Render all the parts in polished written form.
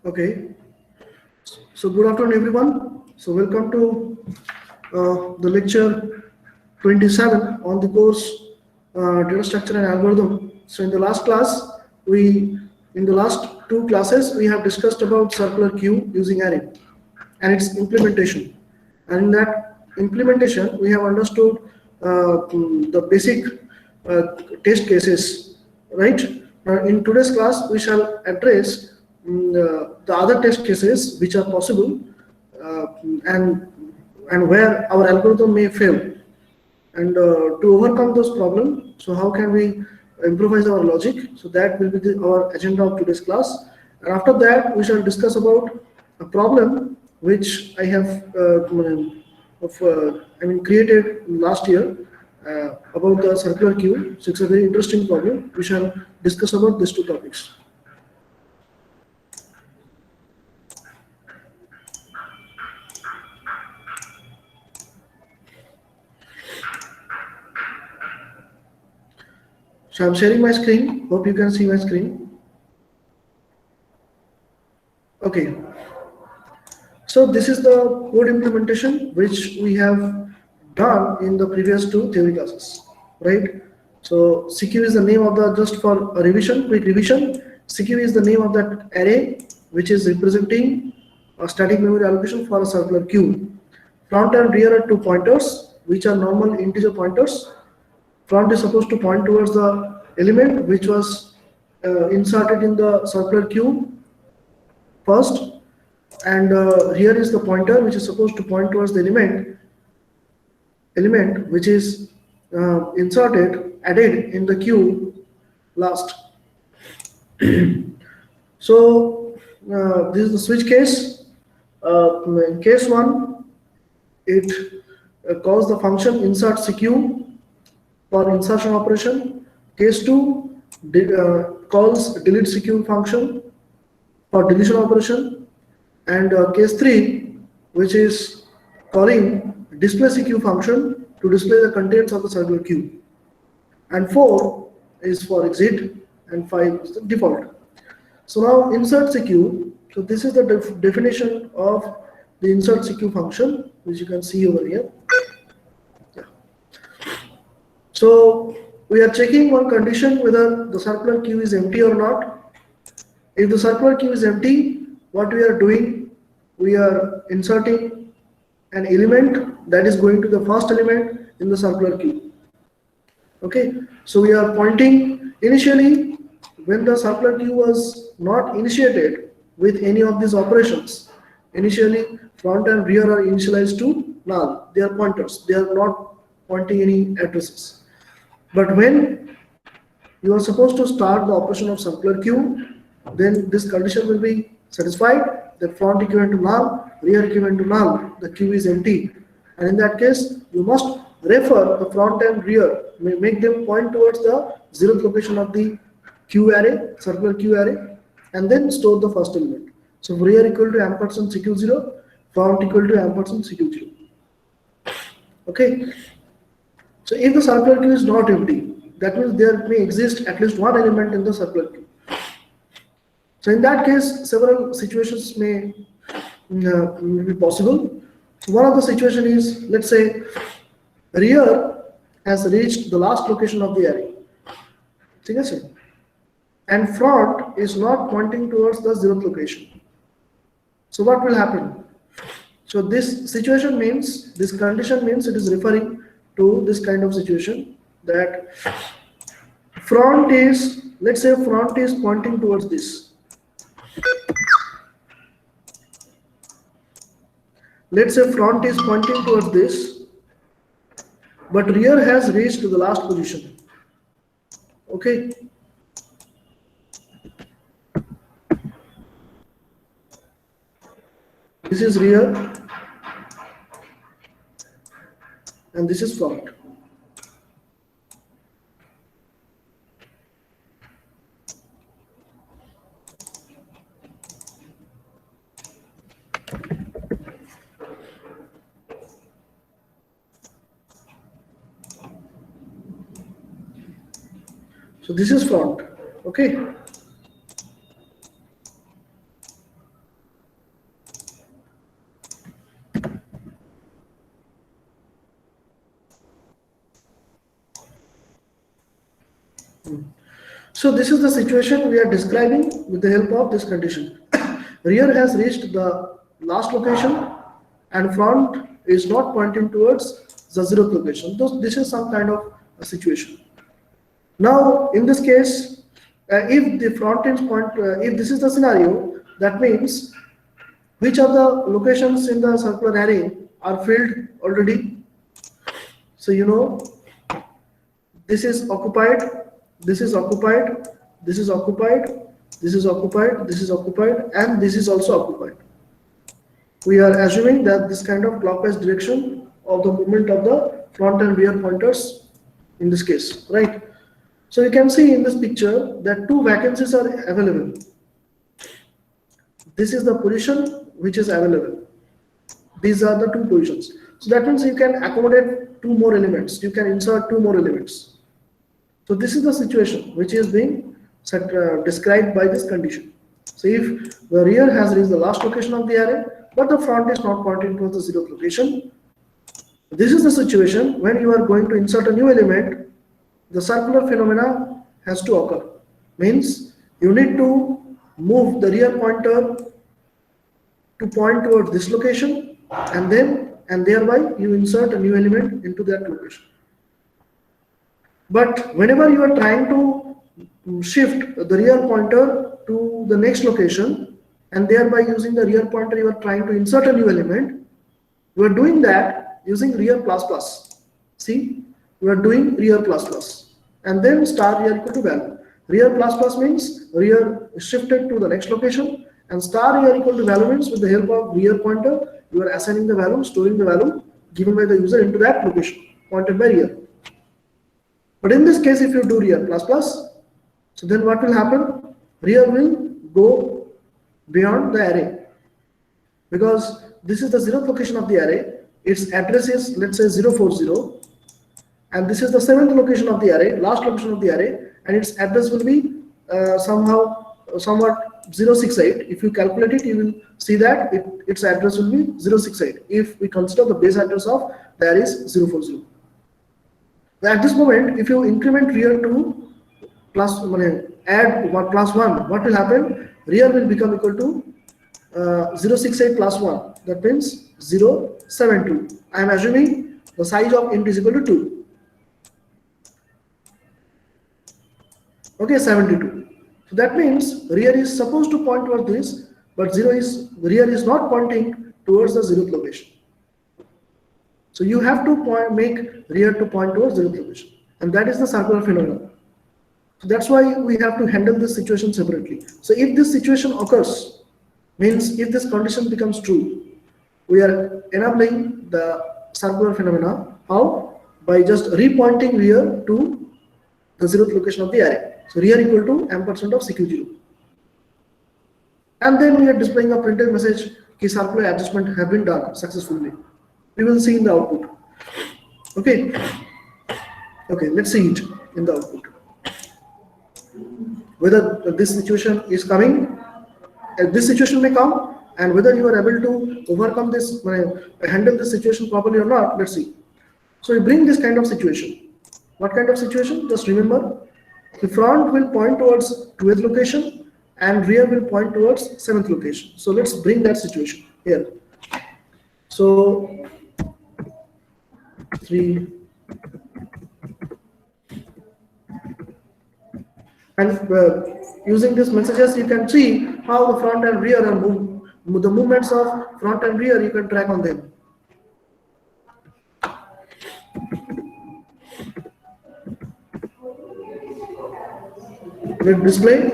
Okay, so good afternoon, everyone. So welcome to the lecture 27 on the course data structure and algorithm. So in the last class, in the last two classes, we have discussed about circular queue using array and its implementation. And in that implementation, we have understood the basic uh, test cases, right? In today's class, we shall address the other test cases which are possible uh, and where our algorithm may fail. And to overcome those problems, so how can we improvise our logic? So that will be our agenda of today's class. And after that, we shall discuss about a problem which I have created last year about the circular queue. So it's a very interesting problem. We shall discuss about these two topics. So I'm sharing my screen. Hope you can see my screen. Okay. So this is the code implementation which we have done in the previous two theory classes, right? So CQ is the name of the, just for a revision, quick revision, CQ is the name of that array which is representing a static memory allocation for a circular queue. Front and rear are two pointers which are normal integer pointers. Front is supposed to point towards the element which was inserted in the circular queue first, and here is the pointer which is supposed to point towards the element which is added in the queue last. So this is the switch case. In case 1, it calls the function insert CQ for insertion operation. Case 2 calls delete CQ function for deletion operation. And case 3, which is calling display CQ function to display the contents of the circular queue. And 4 is for exit, and 5 is the default. So now insert CQ. So this is the definition of the insert CQ function, which you can see over here. Yeah. So we are checking one condition whether the circular queue is empty or not. If the circular queue is empty, what we are doing, we are inserting an element that is going to the first element in the circular queue. Okay, so we are pointing initially when the circular queue was not initiated with any of these operations. Initially, front and rear are initialized to null. They are pointers. They are not pointing any addresses. But when you are supposed to start the operation of circular queue, then this condition will be satisfied, that front equivalent to null, rear equivalent to null, the queue is empty. And in that case, you must refer the front and rear, make them point towards the zeroth location of the queue array, circular queue array, and then store the first element. So rear equal to ampersand CQ0, front equal to ampersand CQ0. Okay. So if the circular queue is not empty, that means there may exist at least one element in the circular queue. So in that case, several situations may be possible. So one of the situation is, let's say, rear has reached the last location of the array, and front is not pointing towards the zeroth location. So what will happen? So this situation means, this condition means it is referring to this kind of situation, that front is, let's say front is pointing towards this. Let's say front is pointing towards this, but rear has reached to the last position. Okay. This is rear and this is front. So this is front. Okay. So this is the situation we are describing with the help of this condition. Rear has reached the last location and front is not pointing towards the zeroth location. This is some kind of a situation. Now, in this case, if the front end point, if this is the scenario, that means which of the locations in the circular array are filled already. So you know, this is occupied, this is occupied, this is occupied, this is occupied, this is occupied, and this is also occupied. We are assuming that this kind of clockwise direction of the movement of the front and rear pointers in this case, right? So you can see in this picture that two vacancies are available. This is the position which is available. These are the two positions. So that means you can accommodate two more elements. You can insert two more elements. So this is the situation which is being described by this condition. So if the rear has reached the last location of the array, but the front is not pointing towards the zeroth location, this is the situation when you are going to insert a new element, the circular phenomena has to occur. Means you need to move the rear pointer to point towards this location, and thereby you insert a new element into that location. But whenever you are trying to shift the rear pointer to the next location, and thereby using the rear pointer you are trying to insert a new element, you are doing that using rear plus plus. See, you are doing rear plus plus, and then star rear equal to value. Rear plus plus means rear is shifted to the next location, and star rear equal to value means with the help of rear pointer you are assigning the value, storing the value given by the user into that location pointed by rear. But in this case, if you do rear plus plus, so then what will happen? Rear will go beyond the array, because this is the zeroth location of the array. Its address is, let's say, 040, and this is the seventh location of the array, last location of the array, and its address will be somewhat 068. If you calculate it, you will see that its address will be 068 if we consider the base address of the array is 040. At this moment, if you increment rear to add plus 1, what will happen? Rear will become equal to 068 plus 1, that means 072. I am assuming the size of int is equal to 2. Okay, 72. So that means rear is supposed to point towards this, but rear is not pointing towards the zeroth location. So you have to make rear to point towards zeroth location, and that is the circular phenomenon. So that's why we have to handle this situation separately. So if this situation occurs, means if this condition becomes true, we are enabling the circular phenomena. How? By just repointing rear to the zeroth location of the array. So rear equal to ampersand of CQ0. And then we are displaying a printed message that circular adjustment have been done successfully. We will see in the output. Okay. Okay, let's see it in the output. Whether this situation is coming, this situation may come, and whether you are able to overcome this, handle this situation properly or not, let's see. So we bring this kind of situation. What kind of situation? Just remember, the front will point towards 2th location and rear will point towards 7th location. So let's bring that situation here. So 3 and using these messages you can see how the front and rear are moving. The movements of front and rear you can track on them. Let display.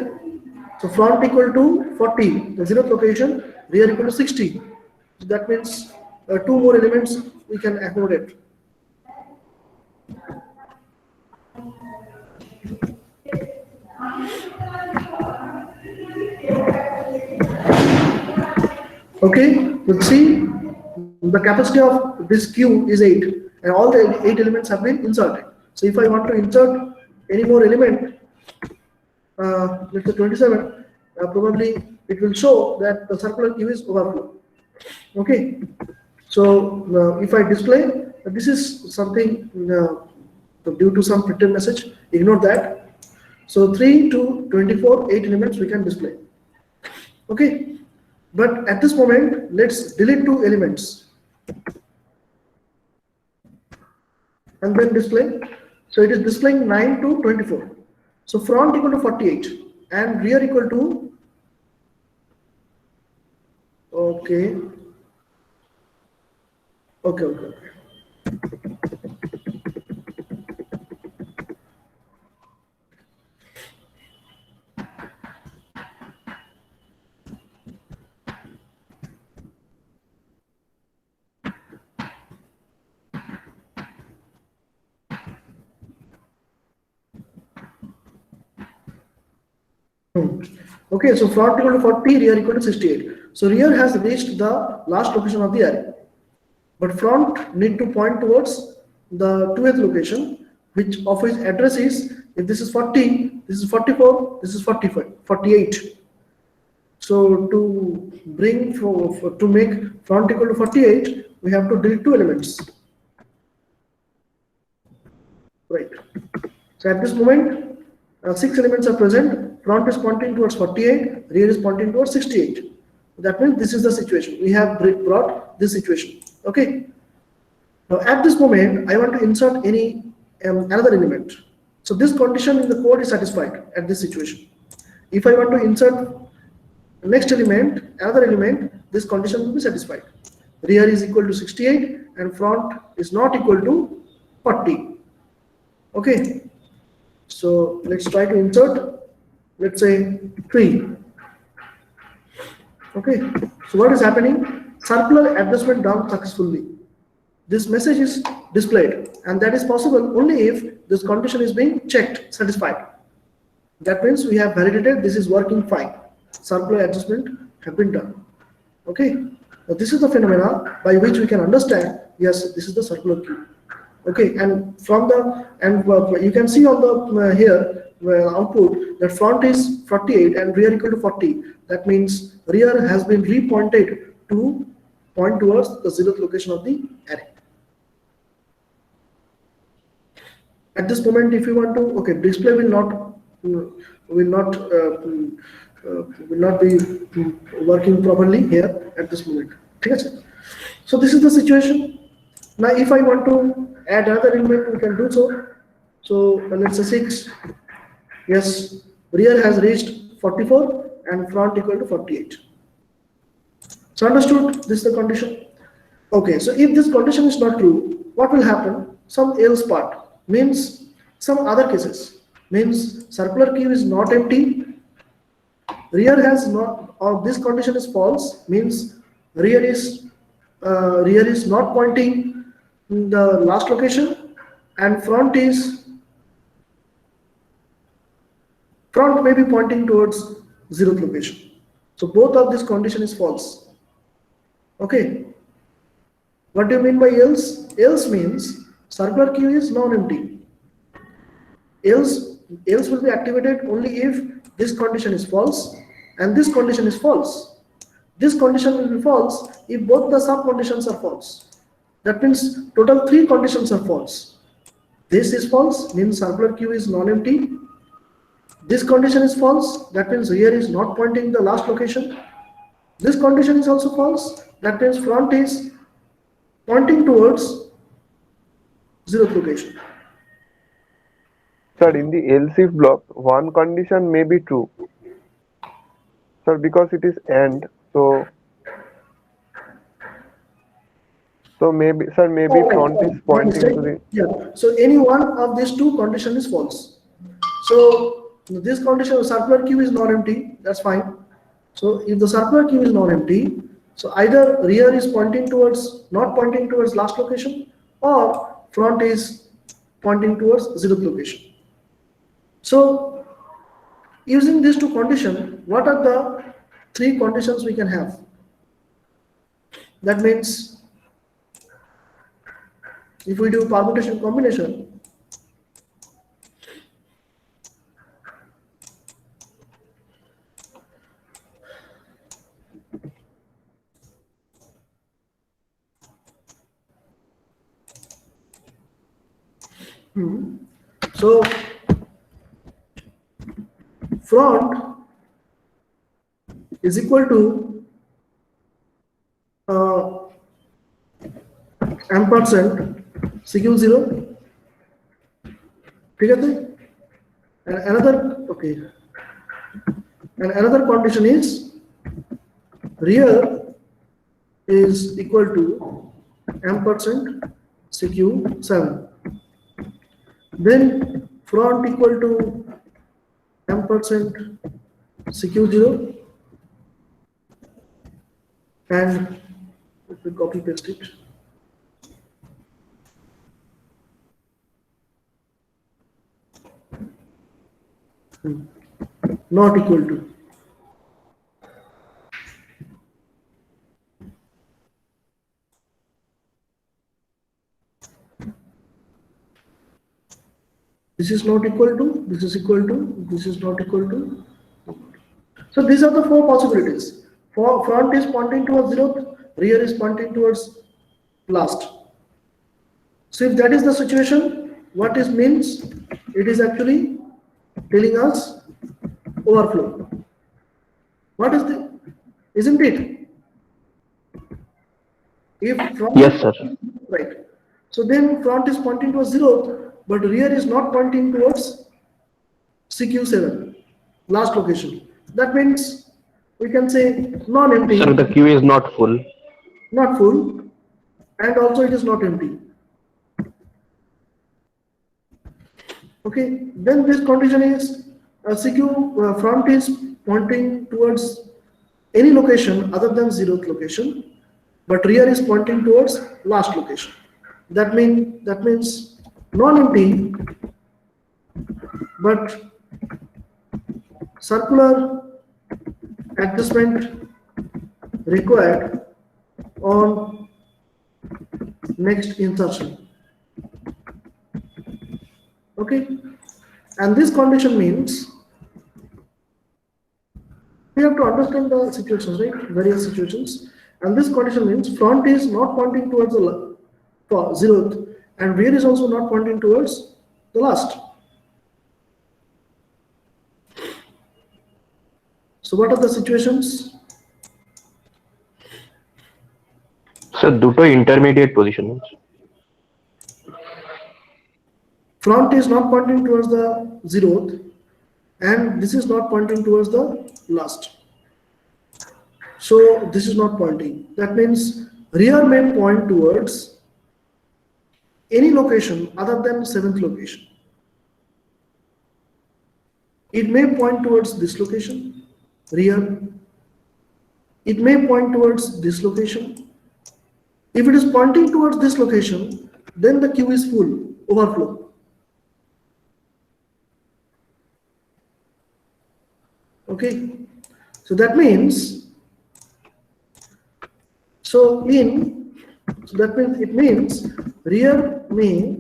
So front equal to 40, the 0th location, rear equal to 60. So that means 2 more elements we can accommodate. Okay, let's see. The capacity of this queue is 8, and all the 8 elements have been inserted. So if I want to insert any more element, let's say 27, probably it will show that the circular queue is overflow. Okay, so if I display, this is something due to some printed message, ignore that. So 3 to 24, 8 elements we can display. Okay, but at this moment, let's delete 2 elements and then display. So it is displaying 9 to 24. So front equal to 48 and rear equal to, okay, okay. Okay, so front equal to 40, rear equal to 68. So rear has reached the last location of the array, but front need to point towards the 2th location, which of its address is, if this is 40, this is 44, this is 45, 48. So to bring to make front equal to 48, we have to delete 2 elements. Right. So at this moment, 6 elements are present. Front is pointing towards 48, rear is pointing towards 68. That means this is the situation. We have brought this situation. Okay. Now at this moment, I want to insert any another element. So this condition in the code is satisfied at this situation. If I want to insert next element, another element, this condition will be satisfied. Rear is equal to 68 and front is not equal to 40. Okay. So let's try to insert, let's say 3. Okay. So what is happening? Circular adjustment done successfully. This message is displayed, and that is possible only if this condition is being checked, satisfied. That means we have validated this is working fine. Circular adjustment have been done. Okay. Now this is the phenomena by which we can understand, yes, this is the circular queue. Okay, and from the you can see on the here output that front is 48 and rear equal to 40. That means rear has been repointed to point towards the 0th location of the array. At this moment, if you want to, okay, display will not be working properly here at this moment. Okay, so this is the situation. Now, if I want to add another element, we can do so. So let's say 6. Yes, rear has reached 44 and front equal to 48. So understood, this is the condition. Okay, so if this condition is not true, what will happen? Some else part means some other cases means circular queue is not empty, rear has not, or this condition is false means rear is not pointing in the last location, and front may be pointing towards 0th location. So both of this condition is false. Okay. What do you mean by else? Else means circular queue is non-empty. Else will be activated only if this condition is false and this condition is false. This condition will be false if both the sub conditions are false. That means total 3 conditions are false. This is false, means circular queue is non-empty. This condition is false, that means rear is not pointing the last location. This condition is also false, that means front is pointing towards 0th location. Sir, in the else if block, one condition may be true. Sir, because it is AND, so maybe, sir, maybe front is pointing to the... Yeah, so any one of these 2 conditions is false. So this condition of circular queue is not empty, that's fine. So if the circular queue is not empty, so either rear is not pointing towards last location, or front is pointing towards 0th location. So using these 2 conditions, what are the 3 conditions we can have? That means if we do permutation combination, so front is equal to ampersand CQ0. ठीक है? And another condition is rear is equal to ampersand CQ7. Then front equal to ampersand CQ0, and let me copy paste it. Not equal to. This is not equal to, this is equal to, this is not equal to. So these are the four possibilities. Front is pointing towards 0th, rear is pointing towards last. So if that is the situation, what it means? It is actually telling us overflow. What is the, isn't it? If front, yes, sir. Right. So then front is pointing towards 0th, but rear is not pointing towards CQ7, last location. That means we can say non-empty. Sir, the queue is not full. Not full, and also it is not empty. Okay, then this condition is CQ front is pointing towards any location other than 0th location, but rear is pointing towards last location. That means non-empty, but circular adjustment required on next insertion. Okay, and this condition means we have to understand the situations, right? Various situations, and this condition means front is not pointing towards the 0th, and rear is also not pointing towards the last. So what are the situations? Sir, দুটো intermediate positions. Front is not pointing towards the 0th, and this is not pointing towards the last. So this is not pointing. That means rear may point towards any location other than 7th location. It may point towards this location, rear. It may point towards this location. If it is pointing towards this location, then the queue is full, overflow. Okay, so that means, it means rear may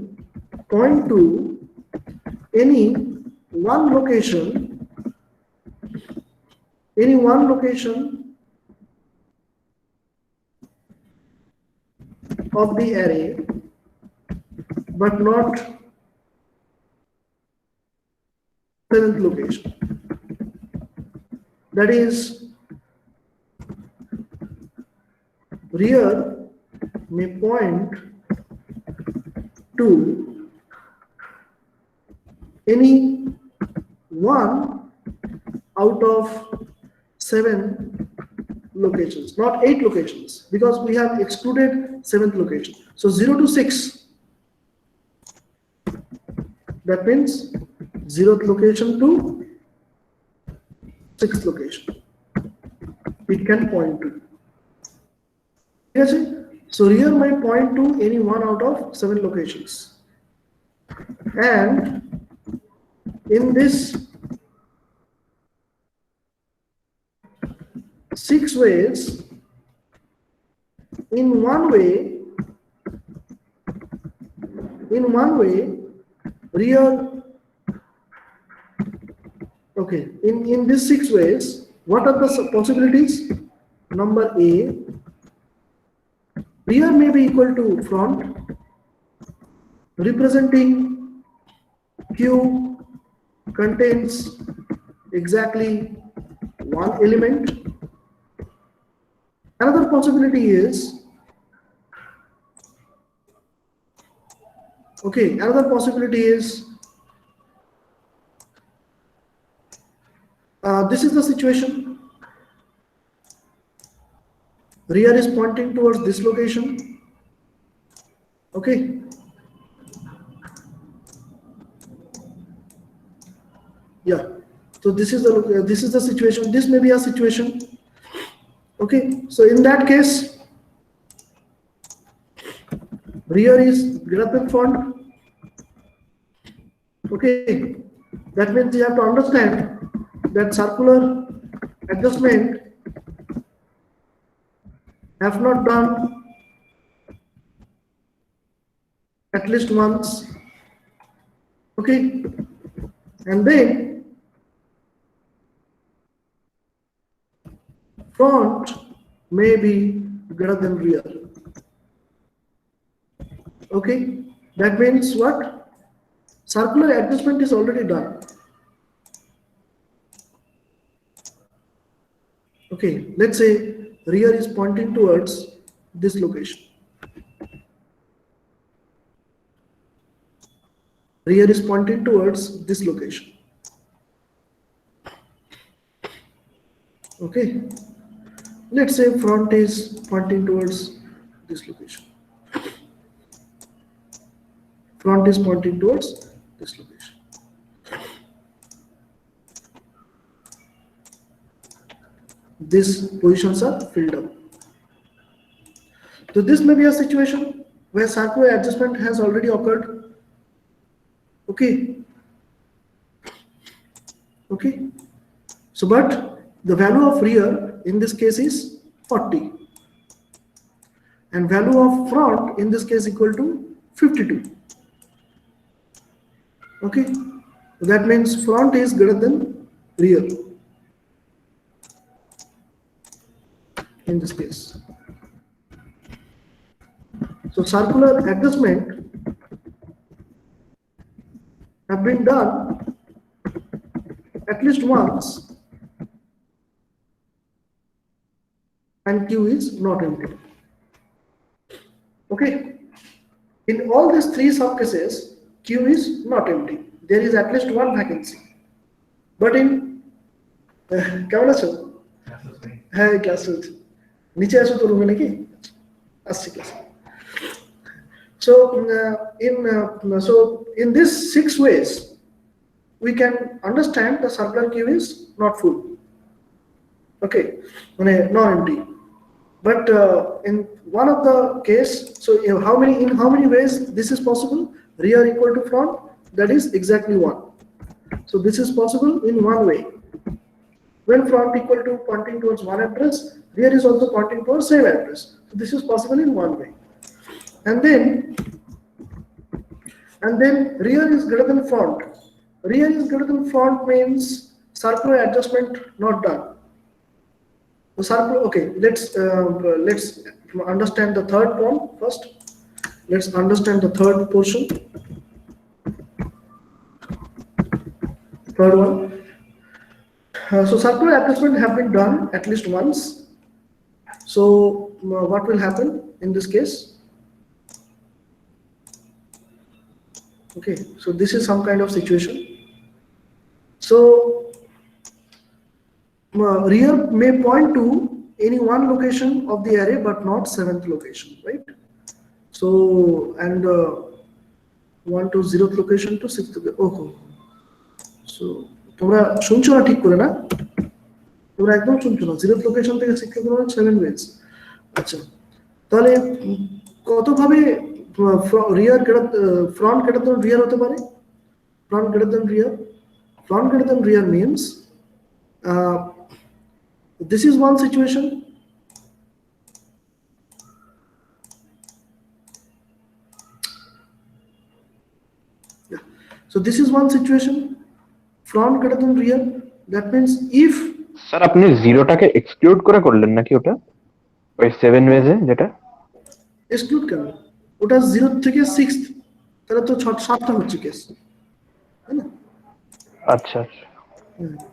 point to any one location of the array, but not 7th location. That is, rear may point to any one out of 7 locations, not 8 locations, because we have excluded 7th location. So 0 to 6, that means 0th location to 6th location it can point to. Yes, so rear might point to any one out of 7 locations, and in this 6 ways, in one way rear, okay, in these 6 ways, what are the possibilities? Number A, rear may be equal to front, representing Q contains exactly one element. Another possibility is, this is the situation. Rear is pointing towards this location. Okay. Yeah. So this is the situation. This may be a situation. Okay. So in that case, rear is greater than front. Okay. That means you have to understand that circular adjustment have not done at least once. Okay. And then front may be greater than rear. Okay. That means what? Circular adjustment is already done. Okay, let's say rear is pointing towards this location. Rear is pointing towards this location. Okay, let's say front is pointing towards this location. Front is pointing towards this location. These positions are filled up. So this may be a situation where circular adjustment has already occurred. Okay. Okay. So, but the value of rear in this case is 40, and value of front in this case equal to 52. Okay. That means front is greater than rear in this case. So circular adjustment have been done at least once, and Q is not empty. Okay. In all these three sub cases, Q is not empty. There is at least one vacancy. But in কেমন আছো? হ্যাঁ class চলছে। নিচে আসো তো রুমে নাকি? আসছি class. So in these 6 ways, we can understand the circular queue is not full. Okay, not empty. But in one of the case, so in how many ways this is possible? Rear equal to front, that is exactly 1. So this is possible in one way. When front equal to pointing towards one address, rear is also pointing towards same address. So this is possible in one way. And then rear is greater than front. Rear is greater than front means circular adjustment not done. The circular, okay, let's understand the third one first. Let's understand the third portion. Third one. So circular adjustment have been done at least once. So what will happen in this case? Okay, so this is some kind of situation. So rear may point to any one location of the array but not 7th location, right? So and 1 to 0th location to 6th location. Okay. So তোমরা শুনছো না ঠিক করে না? তোমরা একদম শুনছো না। 0th লোকেশন থেকে 6th লোকেশন 7 ways। আচ্ছা, তাহলে কত ভাবে rear front greater than rear হতে পারে? Front greater than rear. Front greater than rear means this is one situation. Yeah. So this is one situation. Front greater than rear. That means if sir আপনি জিরোটাকে exclude করে করলেন নাকি ওটা ওই 7 ওয়েজে যেটা exclude কেন? ওটা 0 থেকে 6th, তাহলে তো 7টা হচ্ছে কেস, তাই না? আচ্ছা আচ্ছা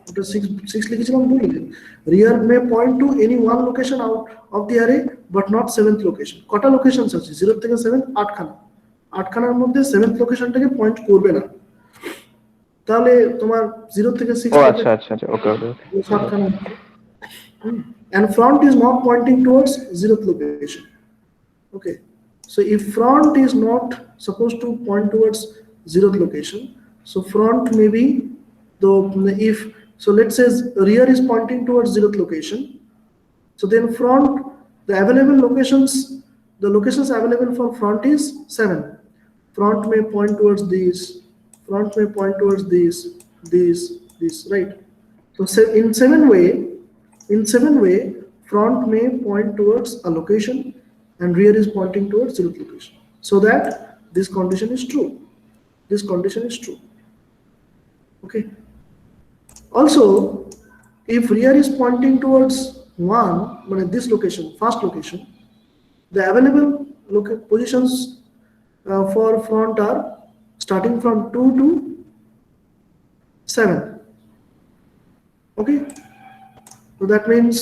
ওটা 6 লিখেছিলাম ভুল লিখে rear may point to any one location out of the array but not seventh location কটা লোকেশনস আছে 0 থেকে 7 8খানা 8খানার মধ্যে 7th লোকেশনটাকে পয়েন্ট করবে না তাহলে তোমার 0 থেকে 6 ও আচ্ছা আচ্ছা আচ্ছা ওকে ওকে 7খানা and front is not pointing towards 0th location. Okay, so if front is not supposed to point towards 0th location, so front may be if so let's say rear is pointing towards 0th location, so then front the available locations, the locations available for front is 7. Front may point towards these, front may point towards these, right? So in 7 way front may point towards a location and rear is pointing towards 0th location, so that this condition is true. This condition is true. Okay, also if rear is pointing towards 1 this location, first location, the available positions for front are starting from 2 to 7. Okay, so that means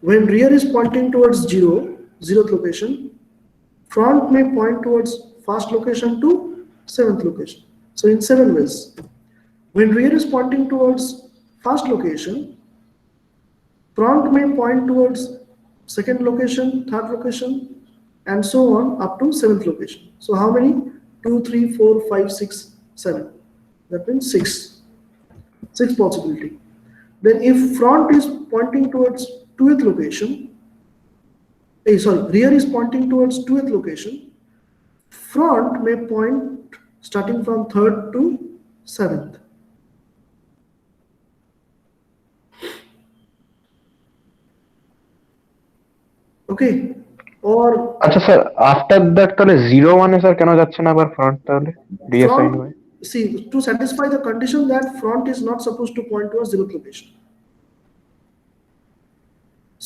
when rear is pointing towards 0th location, front may point towards first location to 7th location. So in 7 ways, when rear is pointing towards first location, front may point towards second location, third location, and so on up to 7th location. So how many? 2, 3, 4, 5, 6, 7. That means 6 possibility. Then if front is pointing towards 2th location, rear is pointing towards 2th location, front may point starting from 3rd to 7th. Okay, or আচ্ছা sir after that তাহলে 0 1 এ sir কেন যাচ্ছে না আবার front তাহলে reassign front, হয়ে see, to satisfy the condition that front is not supposed to point towards 0th location.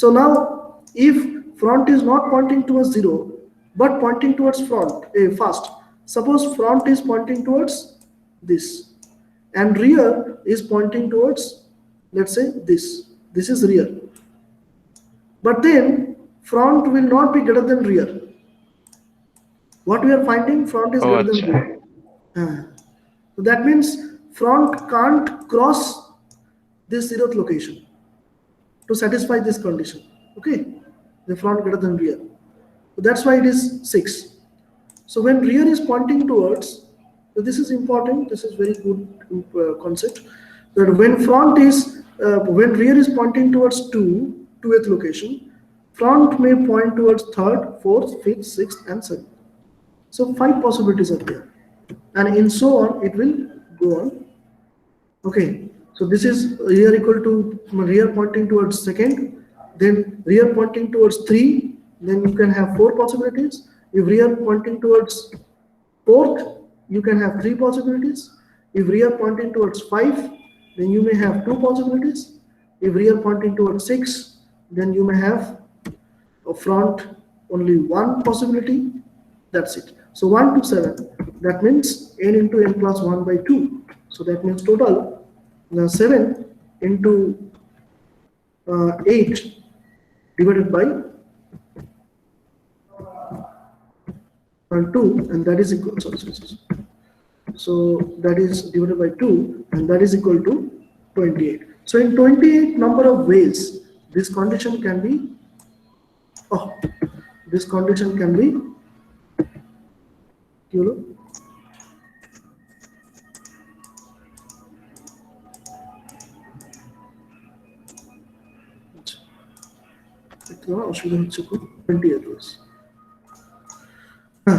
So now if front is not pointing towards 0 but pointing towards front first, suppose front is pointing towards this and rear is pointing towards, let's say, this is rear, but then front will not be greater than rear. What we are finding, front is greater than rear. So that means front can't cross this 0th location to satisfy this condition. Okay, the front greater than rear. So that's why it is 6. So when rear is pointing towards, so this is important, this is very good concept, that when when rear is pointing towards 2th location, front may point towards 3rd, 4th, 5th, 6th, and 7th. So 5 possibilities are there, and in so on it will go on. Okay, so this is rear equal to rear pointing towards 2nd, then rear pointing towards 3, then you can have 4 possibilities. If rear pointing towards 4th, you can have 3 possibilities. If rear pointing towards 5, then you may have 2 possibilities. If rear pointing towards 6, then you may have a front only 1 possibility. That's it. So 1 to 7, that means n into n plus 1 by 2. So that means total 7 into 8 divided by 2, and that is equal, so that is divided by 2, and that is equal to 28. So in 28 number of ways this condition can be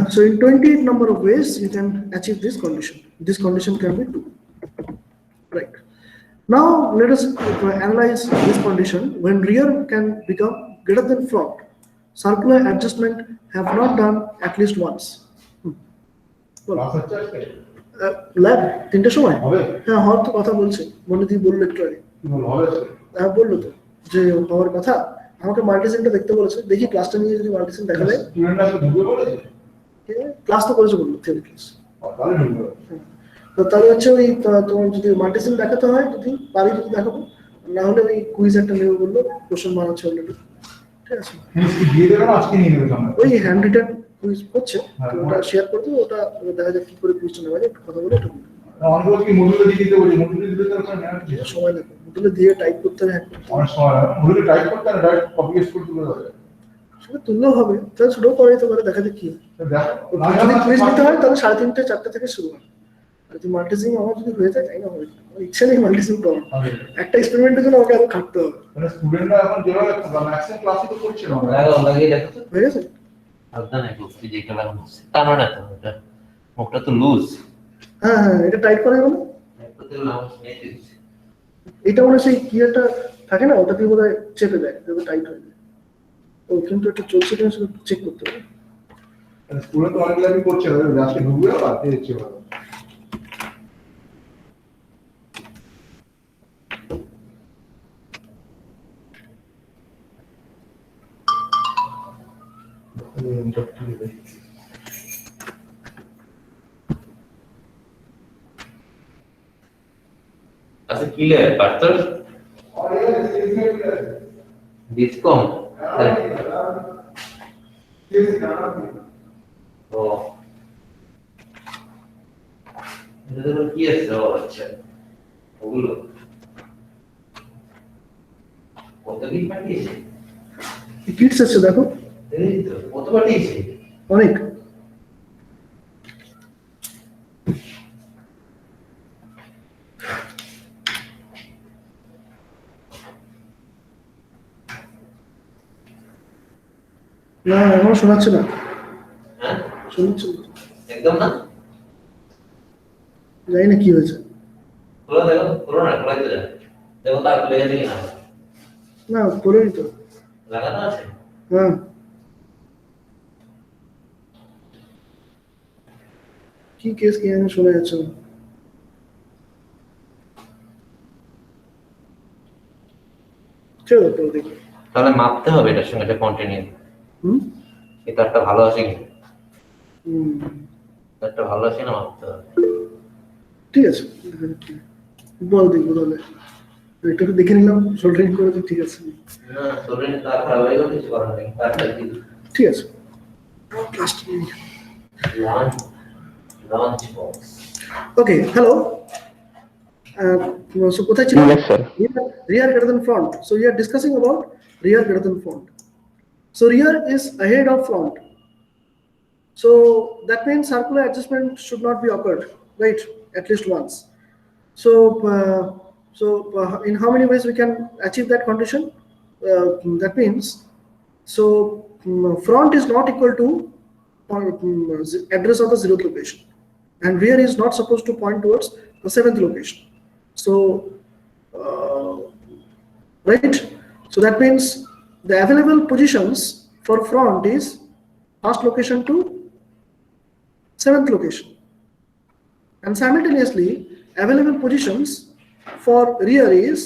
So in 28 number of ways you can achieve this condition. This condition can be 2. Right. Now let us analyze this condition when rear can become greater than front. Circular adjustment have not done at least once. Lab 3টার সময় হ্যাঁ হওয়ার তো কথা বলছে মনিদি বললো একটু আগে হ্যাঁ বললো তো যে হওয়ার কথা আমাকে মাল্টিসিনটা দেখতে বলেছে দেখি ক্লাসটা নিয়ে যদি মাল্টিসিন দেখা যায় ক্লাস তো করেছে বললো থিওরি ক্লাস তো তাহলে হচ্ছে ওই তোমার যদি মাল্টিসিম দেখাতে হয়, যদি পারি যদি দেখাবো, না হলে ওই কুইজ একটা নেবো বললো, কোশ্চেন বানাচ্ছে অলরেডি, ঠিক আছে। দিয়ে দেবে না, আজকে নিয়ে নেবে আমরা। ওই হ্যান্ড রিটার্ন কুইজ করছে, হ্যাঁ, তো ওটা শেয়ার করে দেবো, ওটা দেখা যাক কি করে কুইজটা নেওয়া যায়, একটু কথা বলে একটু অনেক কি মডিউলে দিয়ে দিতে বলি, মডিউলে দিলে তো ওখানে নেওয়ার কি আছে? সময় লাগবে, মোটলে দিয়ে টাইপ করতে হবে, hack করতে হবে। অনেক সময় মডিউলে টাইপ করতে না, ডাইরেক্ট কপি পেস্ট করে তুলে দেবে। সেটা তুললেও হবে, তাহলে ছোটও করে দিতে পারে, দেখা যাক কি হয়। দেখো যদি কুইজ নিতে হয় তাহলে 3:30 4টা থেকে শুরু হয়। আর যদি মাল্টিসিম আমার যদি হয়ে যায়, তাই না হবে, আমার ইচ্ছা নেই মাল্টিসিম করার, একটা এক্সপেরিমেন্টের জন্য আমাকে আরো খাটতে হবে। মানে স্টুডেন্টরা এখন যেভাবে ম্যাক্সিমাম ক্লাসই তো করছে না। লাগিয়ে দেখো তো। হয়ে গেছে? সাবধানে একটু যেটা লাগানো হচ্ছে। টানো না তো ওটা। মুখটা তো লুজ। হ্যাঁ হ্যাঁ, এটা টাইট করা যাবে না? একটু তেল নাও, নিয়ে দিচ্ছি। এটা মনে হয় সেই কি একটা থাকে না, ওটা দিয়ে বোধহয় চেপে দেয়, তবে টাইট হয়ে যায়। ও কিন্তু এটা চলছে কিনা সেটা চেক করতে হবে। স্টুডেন্ট তো অনেক ল্যাবই করছে না, আজকে ঢুকবে আর দিচ্ছে ভালো। আচ্ছা ক্লিয়ার পার্থর ডিসকম ও এটা তো কি আছে? ও আচ্ছা ওগুলো কত দিন পাঠিয়েছে? কিটস আছে দেখো, এই তো কত পাঠিয়েছে? অনেক। না এখনো শোনাচ্ছে না, হ্যাঁ শোনাচ্ছে না। একদম না। জানি না কি হয়েছে। খোলা দেখো, খোলো না, খোলাই তো যায়। দেখো তার লেগে দেখি না না করেনি তো। লাগানো আছে। হ্যাঁ কি কেস কি জানি শোনা যাচ্ছে না। চলো তো দেখি। তাহলে মাপতে হবে এটার সঙ্গে, এটা কন্টিনিউ। হুম এই তারটা ভালো আছে কি? হুম, তারটা ভালো আছে না, মাপতে হবে। ঠিক আছে দেখা যাক কি। বল দেখবো তাহলে, এটা তো দেখে নিলাম, সোল্ডারিং করে তো ঠিক আছে। না শরীরে তার খারাপ হয়ে গেলে কিছু করার নেই, তারটা কি ঠিক আছে plastic. Lunch lunch box. Okay hello, so কোথায় ছিল? Yes, sir. Rear greater than front. So we are discussing about rear greater than front. So rear is ahead of front. So that means circular adjustment should not be occurred, right? At least once. So in how many ways we can achieve that condition? That means so front is not equal to address of the 0th location, and rear is not supposed to point towards the 7th location. So right, so that means the available positions for front is first location to 7th location, and simultaneously available positions for rear is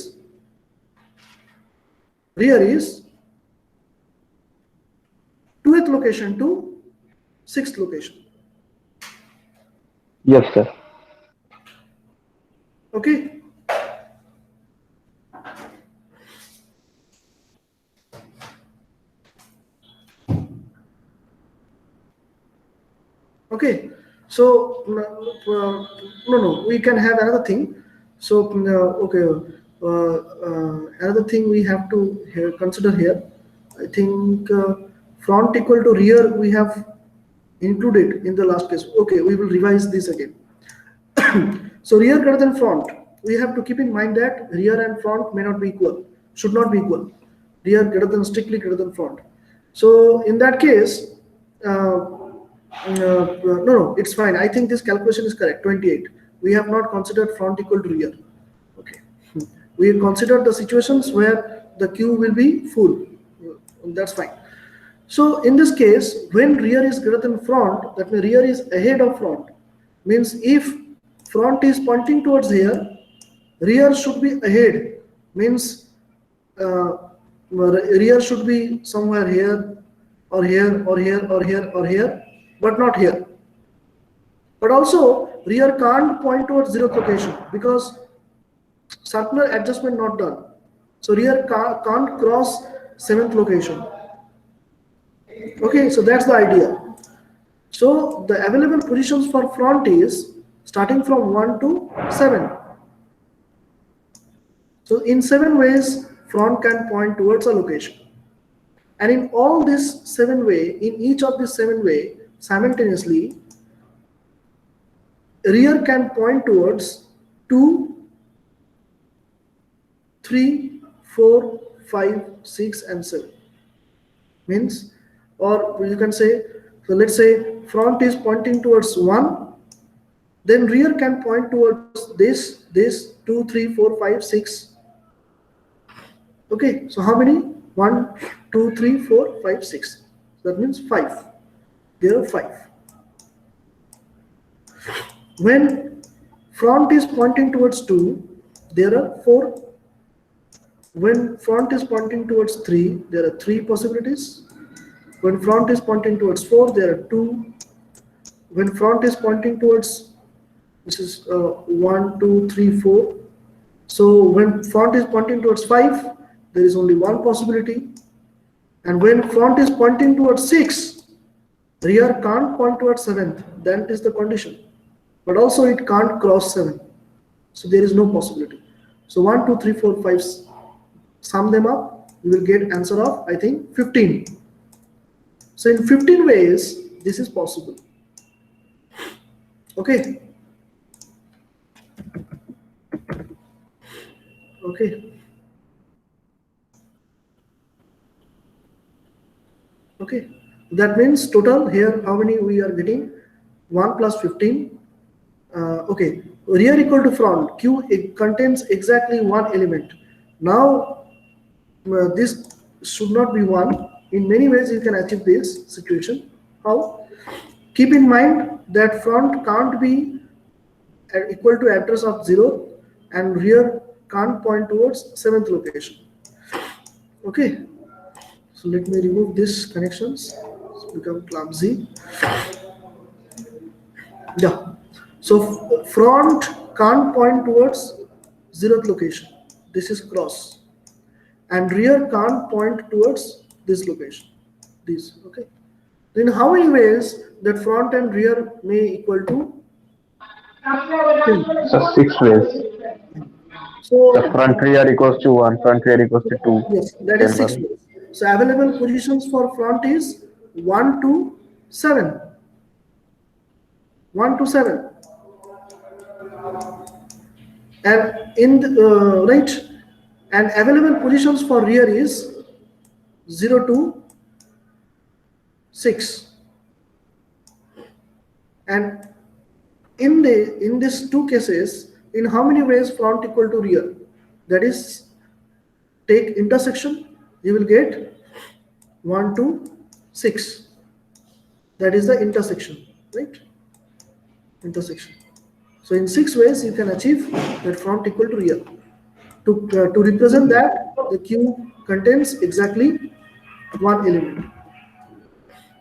2th location to 6th location. Yes, sir. Okay. Okay, so no, we can have another thing. So okay, another thing we have to consider here. I think front equal to rear we have included in the last case. Okay, we will revise this again. So rear greater than front, we have to keep in mind that rear and front may not be equal, should not be equal. Rear greater than strictly greater than front. So in that case, no, it's fine. I think this calculation is correct. 28. We have not considered front equal to rear. Okay. We have considered the situations where the queue will be full. That's fine. So in this case, when rear is greater than front, that means rear is ahead of front. Means if front is pointing towards here, rear should be ahead. Means rear should be somewhere here, or here, or here, or here, or here, but not here. But also rear can't point towards 0th location because circular adjustment not done. So rear can't cross 7th location. Okay, so that's the idea. So the available positions for front is starting from 1 to 7. So in 7 ways, front can point towards a location. And in all this 7 way, in each of these 7 way, simultaneously, rear can point towards 2, 3, 4, 5, 6, and 7. Means, or you can say, so let's say front is pointing towards 1, then rear can point towards this, 2, 3, 4, 5, 6. Okay, so how many? 1, 2, 3, 4, 5, 6. That means 5. There are 5. When front is pointing towards 2, there are 4. When front is pointing towards 3, there are 3 possibilities. When front is pointing towards 4, there are 2. When front is pointing towards, this is 1, 2, 3, 4. So when front is pointing towards 5, there is only 1 possibility. And when front is pointing towards 6, rear can't point towards 7th. That is the condition. But also it can't cross 7. So there is no possibility. So 1, 2, 3, 4, 5, sum them up, you will get answer of, I think, 15. So in 15 ways, this is possible. Okay. Okay. Okay. That means total here, how many we are getting? 1 plus 15. Okay. Rear equal to front. Q contains exactly 1 element. Now, this should not be 1. In many ways, you can achieve this situation. How? Keep in mind that front can't be equal to address of 0 and rear can't point towards 7th location. Okay. So let me remove these connections. It's become clumsy. Yeah. So front can't point towards 0th location. This is cross. And rear can't point towards this location. This. Okay. Then how many ways that front and rear may equal to? So 6 ways. So The front rear equals to 1, front rear equals to 2. yes, that is 6 ways. So available positions for front is 1 to 7. 1 to 7. And in the right, and available positions for rear is 0 to 6. And in these 2 cases, in how many ways front equal to rear? That is, take intersection, you will get 1 to 6. That is the intersection, right? Intersection. So in 6 ways you can achieve that front equal to rear. To represent that, the Q contains exactly 1 element.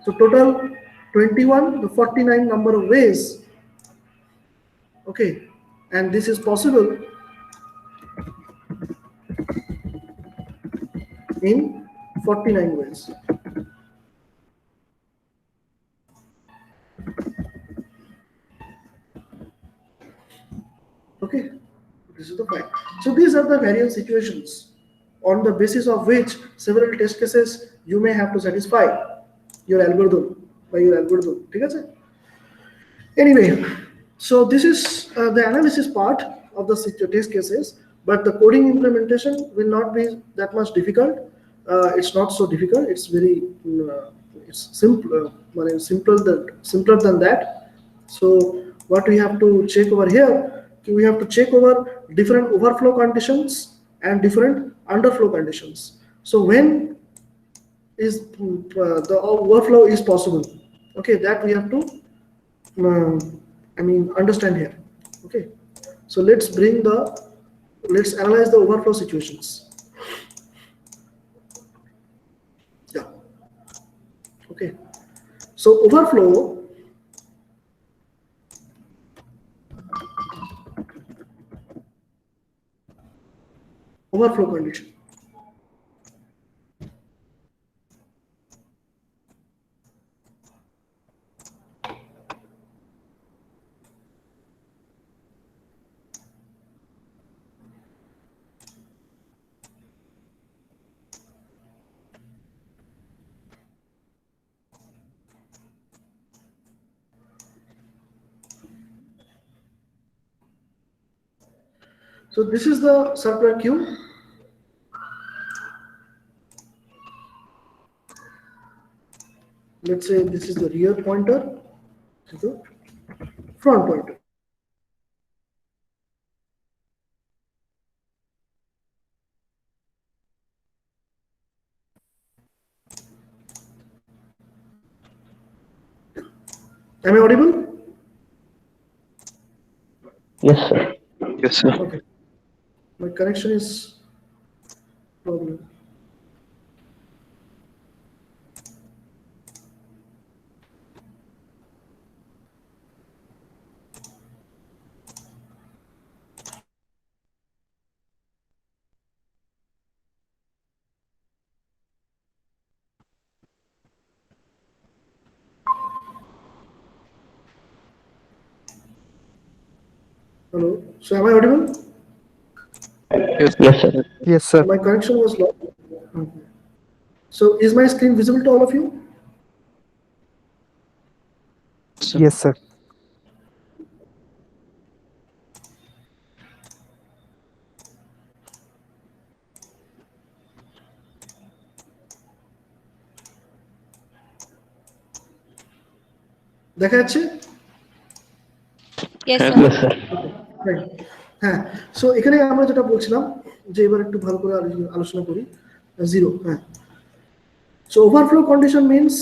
So total 21, the 49 number of ways. Okay, and this is possible in 49 ways. Okay, this is the fact. So these are the various situations on the basis of which several test cases you may have to satisfy your algorithm by your algorithm. Okay? Anyway, so this is the analysis part of the test cases, but the coding implementation will not be that much difficult. It's not so difficult. It's very it's simple, simpler than that. So what we have to check over here, we have to check over different overflow conditions and different underflow conditions. So when is the overflow is possible? Okay, that we have to understand here. Okay, so let's analyze the overflow situations. Yeah. Okay, so overflow overflow condition. So this is the circular queue. Let's say this is the rear pointer, this is the front pointer. Am I audible? Yes, sir. Yes, sir. Okay. My connection is problem. Hello. So am I audible? Yes, sir. Yes, sir. My connection was lost. Okay. So is my screen visible to all of you? Yes, sir. দেখা যাচ্ছে? Yes, sir. Yes, sir. Right. হ্যাঁ, so এখানে আমরা যেটা বলছিলাম যে এবার একটু ভালো করে আলোচনা করি জিরো। হ্যাঁ, so overflow condition means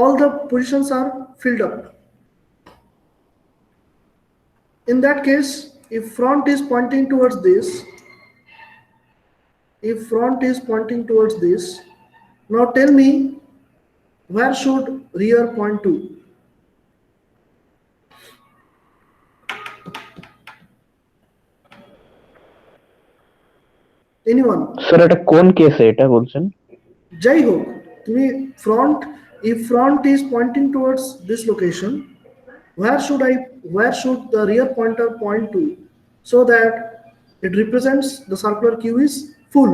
all the positions are filled up. In that case, if front is pointing towards this, now tell me where should rear point to? Anyone? Sir এটা কোন কেসে এটা বলছেন? যাই হোক, তুমি front, if front is pointing towards this location, where should the rear pointer point to so that it represents the circular queue is full?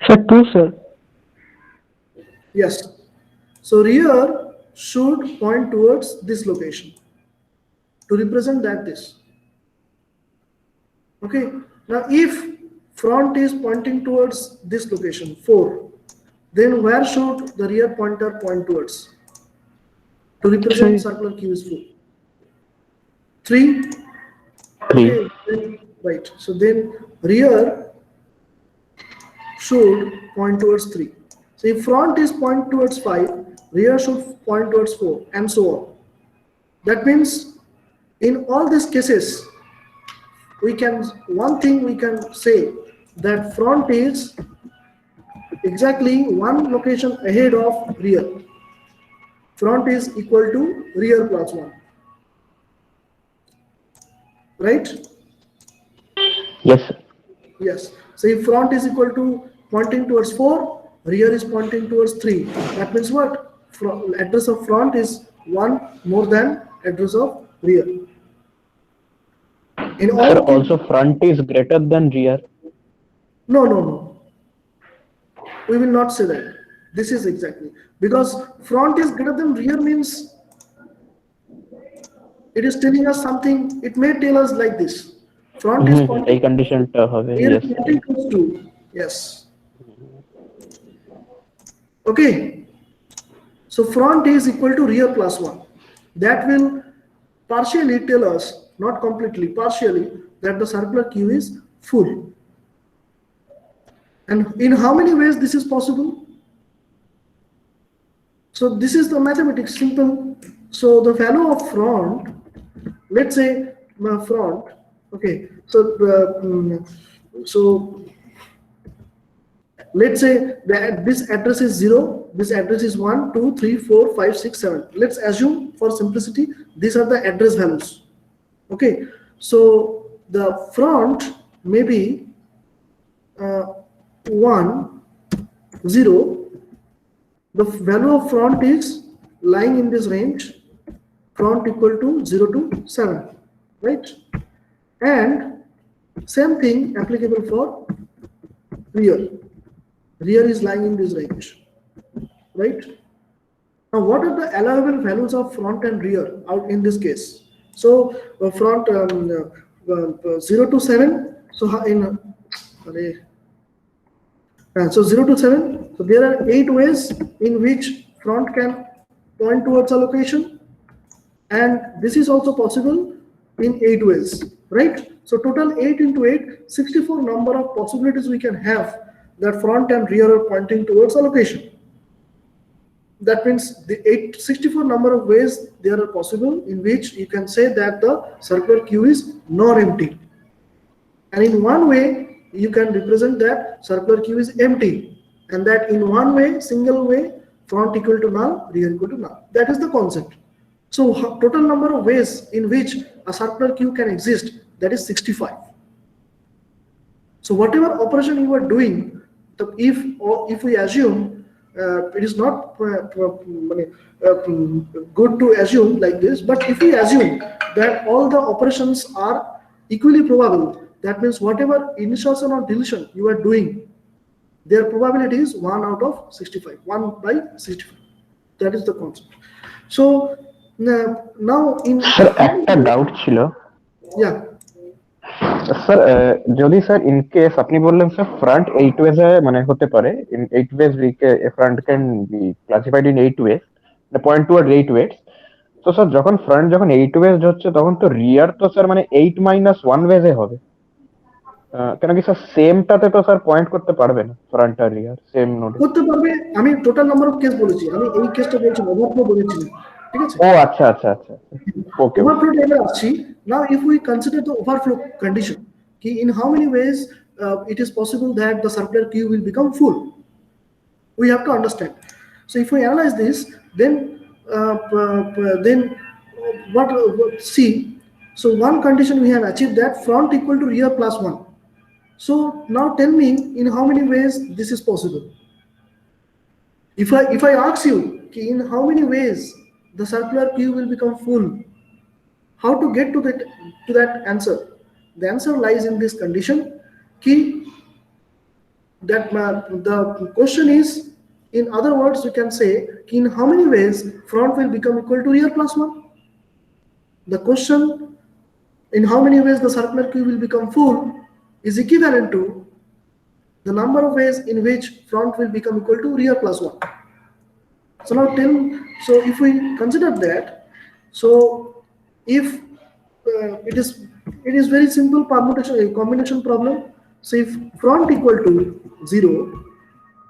Sir, 2, sir. Yes. So rear should point towards this location to represent that this. Okay. Now if front is pointing towards this location 4, then where should the rear pointer point towards to represent 3. circular queue is full? 3. 3. Okay, then, right. So then rear should point towards 3. So if front is point towards 5, rear should point towards 4, and so on. That means in all these cases, one thing we can say that front is exactly one location ahead of rear. Front is equal to rear plus 1. Right? Yes, sir. Yes. So if front is equal to pointing towards 4, rear is pointing towards 3. That means what? Address of front is 1 more than address of rear. In all Sir, cases, also front is greater than rear. no. We will not say that. This is exactly because front is greater than rear means it is telling us something. It may tell us like this. Front is এই pointing, কন্ডিশনটা হবে। rear Yes. is pointing towards 2. Yes. Okay. So front is equal to rear plus 1. That will partially tell us, not completely, partially, that the circular queue is full. And in how many ways this is possible? So this is the mathematics, simple. So the value of front, let's say my front, okay. So let's say that this address is 0, this address is 1, 2, 3, 4, 5, 6, 7. Let's assume for simplicity, these are the address values. Okay. So the front may be 1, 0. The value of front is lying in this range, front equal to 0 to 7, right? And same thing applicable for rear. Rear is lying in this range, right? Now, what are the allowable values of front and rear out in this case? So, front 0 to 7. So, so 0 to 7. So, there are 8 ways in which front can point towards a location, and this is also possible in 8 ways, right? So, total 8 into 8, 64 number of possibilities we can have that front and rear are pointing towards a location. That means the 64 number of ways there are possible in which you can say that the circular queue is non-empty. And in one way, you can represent that circular queue is empty. And that in one way, single way, front equal to null, rear equal to null. That is the concept. So total number of ways in which a circular queue can exist, that is 65. So whatever operation you are doing, if we assume it is not good to assume like this, but if we assume that all the operations are equally probable, that means whatever initiation or deletion you are doing, their probability is 1 out of 65, 1 by 65. That is the concept. So now in sir একটা doubt ছিল yeah. Sir যদি sir in case আপনি বললেন sir front 8 ways মানে হতে পারে in 8 ways front can be classified in 8 ways মানে point toward 8 ways তো স্যার যখন ফ্রন্ট যখন 8 ওয়েজ হচ্ছে তখন তো রিয়ার তো স্যার মানে 8 মাইনাস 1 ওয়েজে হবে কেন কি স্যার সেমটাতে তো স্যার পয়েন্ট করতে পারবে না ফ্রন্ট আর রিয়ার সেম নোড করতে পারবে আমি টোটাল নাম্বার অফ কেস বলেছি আমি এই কেসটা বলছি ওভারফ্লো বলেছি ঠিক আছে ও আচ্ছা আচ্ছা আচ্ছা ওকে overflow table আসছি now if we consider the overflow condition in how many ways it is possible that the circular queue will become full we have to understand so if we analyze this then what see so one condition we have achieved that front equal to rear plus 1 so now tell me in how many ways this is possible if I ask you in how many ways the circular queue will become full. How to get to that answer? The answer lies in this condition. Key that the question is, in other words, you can say in how many ways front will become equal to rear plus 1. The question in how many ways the circular queue will become full is equivalent to the number of ways in which front will become equal to rear plus 1. So now so if we consider that, so if it is very simple permutation combination problem. So if front equal to 0,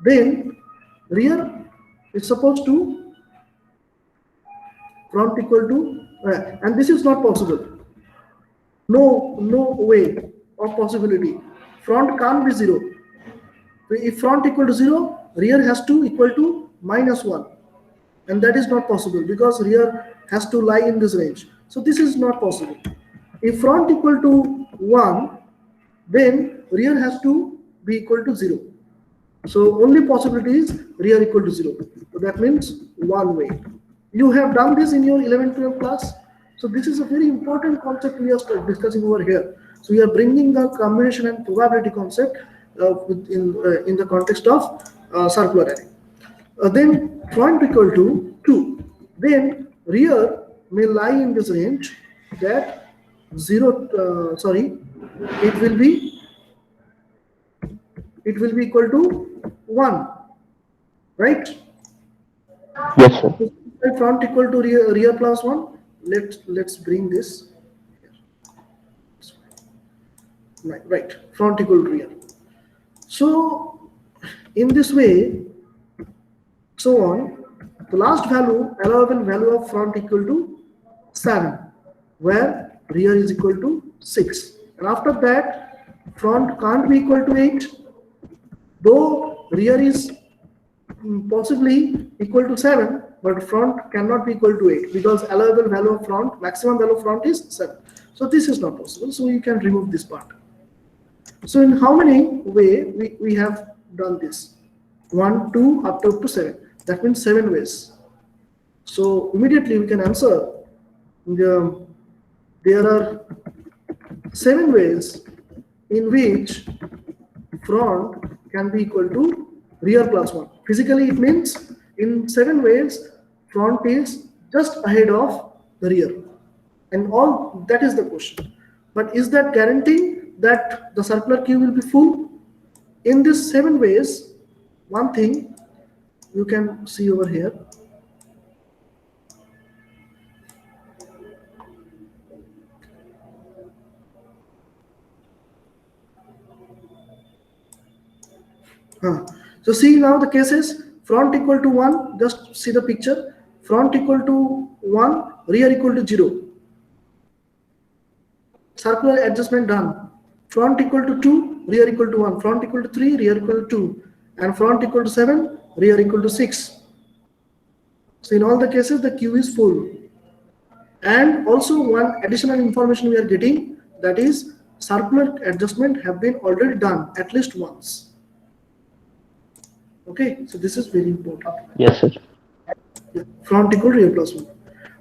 then rear is supposed to front equal to and this is not possible. No way or possibility. Front can't be 0. If front equal to 0, rear has to equal to minus 1. And that is not possible because rear has to lie in this range. So this is not possible. If front equal to 1, then rear has to be equal to 0. So only possibility is rear equal to 0. So that means one way. You have done this in your 11-12 class. So this is a very important concept we are discussing over here. So we are bringing the combination and probability concept in the context of circular array. Then front equal to 2. Then rear may lie in this range that 0. It will be equal to 1, right? yes sir Front equal to rear plus 1. Let's bring this right. Front equal to rear. So in this way. So on, the last value, allowable value of front equal to 7, where rear is equal to 6. And after that, front can't be equal to 8, though rear is possibly equal to 7, but front cannot be equal to 8 because allowable value of front, maximum value of front is 7. So So this is not possible. So you can remove this part. So in how many way we have done this? 1, 2, up to 7. That means 7 ways. So immediately we can answer. There are 7 ways in which front can be equal to rear plus 1. Physically, it means in 7 ways front is just ahead of the rear, and all that is the question. But is that guaranteeing that the circular queue will be full? In these 7 ways, one thing you can see over here. So see now the cases, front equal to 1, just see the picture, front equal to 1, rear equal to 0. Circular adjustment done. Front equal to 2, rear equal to 1, front equal to 3, rear equal to 2, and front equal to 7, rear equal to 6. So in all the cases the queue is full. And also one additional information we are getting, that is circular adjustment have been already done at least once. Okay, so this is very important. Yes, sir. Yeah, front equal rear plus 1.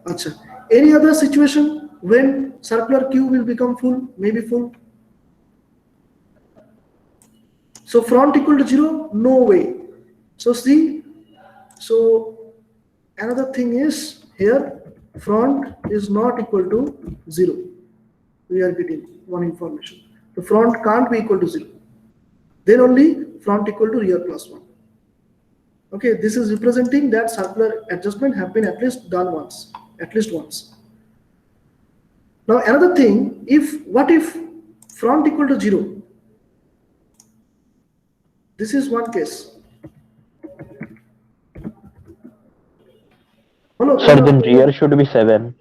Achha. Any other situation when circular queue will become full, maybe full? So front equal to 0, no way. So see, so another thing is here, front is not equal to 0. We are getting one information. The front can't be equal to 0. Then only front equal to rear plus 1. Okay, this is representing that circular adjustment have been at least done once, at least once. Now another thing, what if front equal to 0? This is one case. Sir, then rear should be 7.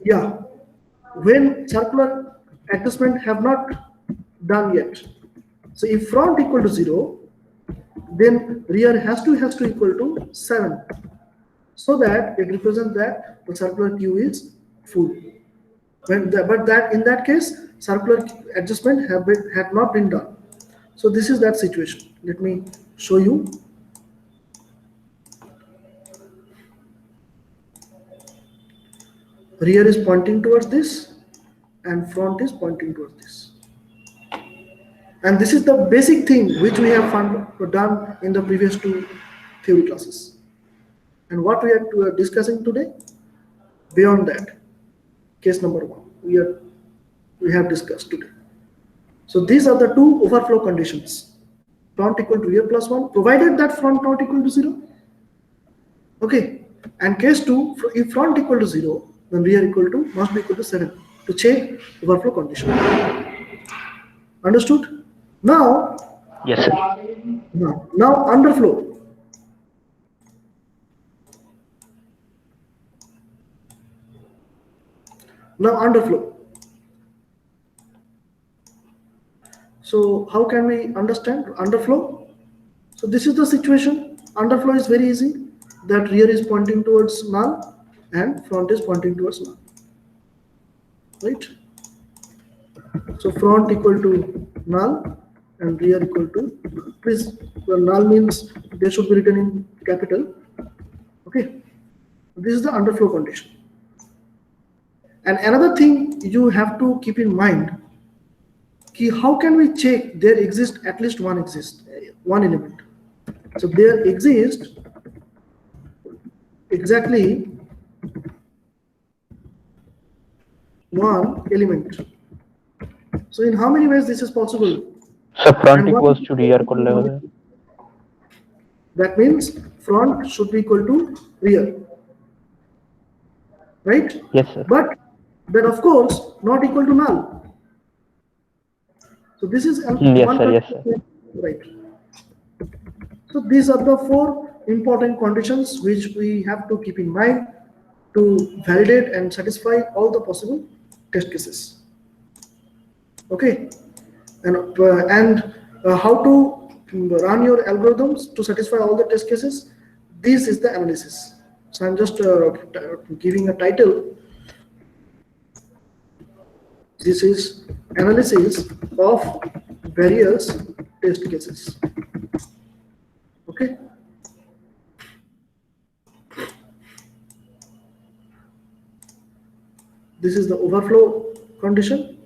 Yeah, when circular adjustment have not done yet. So if front equal to 0, then rear has to equal to 7, so that it represents that the circular queue is full. But that in that case, circular adjustment had not been done. So this is that situation. Let me show you. Rear is pointing towards this, and front is pointing towards this. And this is the basic thing which we have done in the previous 2 theory classes. And what we are discussing today, beyond that, case number 1, we have discussed today. So these are the 2 overflow conditions. Front equal to rear plus 1, provided that front not equal to 0. Okay. And case 2, if front equal to 0, then rear must be equal to 7 to check overflow condition. Understood? Now, Yes, sir. now underflow. Now underflow. So how can we understand underflow? So this is the situation. Underflow is very easy. That rear is pointing towards null and front is pointing towards null. Right? So front equal to null and rear equal to null. Please, null means they should be written in capital. Okay. This is the underflow condition. And another thing you have to keep in mind, how can we check there exists at least one element. So there exists exactly one element. So in how many ways this is possible? So front equals to rear ko level. That means front should be equal to rear. Right? Yes, sir. But that of course not equal to null. So this is Yes, sir. Yes, sir. Right. So these are the 4 important conditions which we have to keep in mind to validate and satisfy all the possible test cases. Okay. And how to run your algorithms to satisfy all the test cases. This is the analysis. So I'm just giving a title. This is analysis of various test cases. Okay. This is the overflow condition.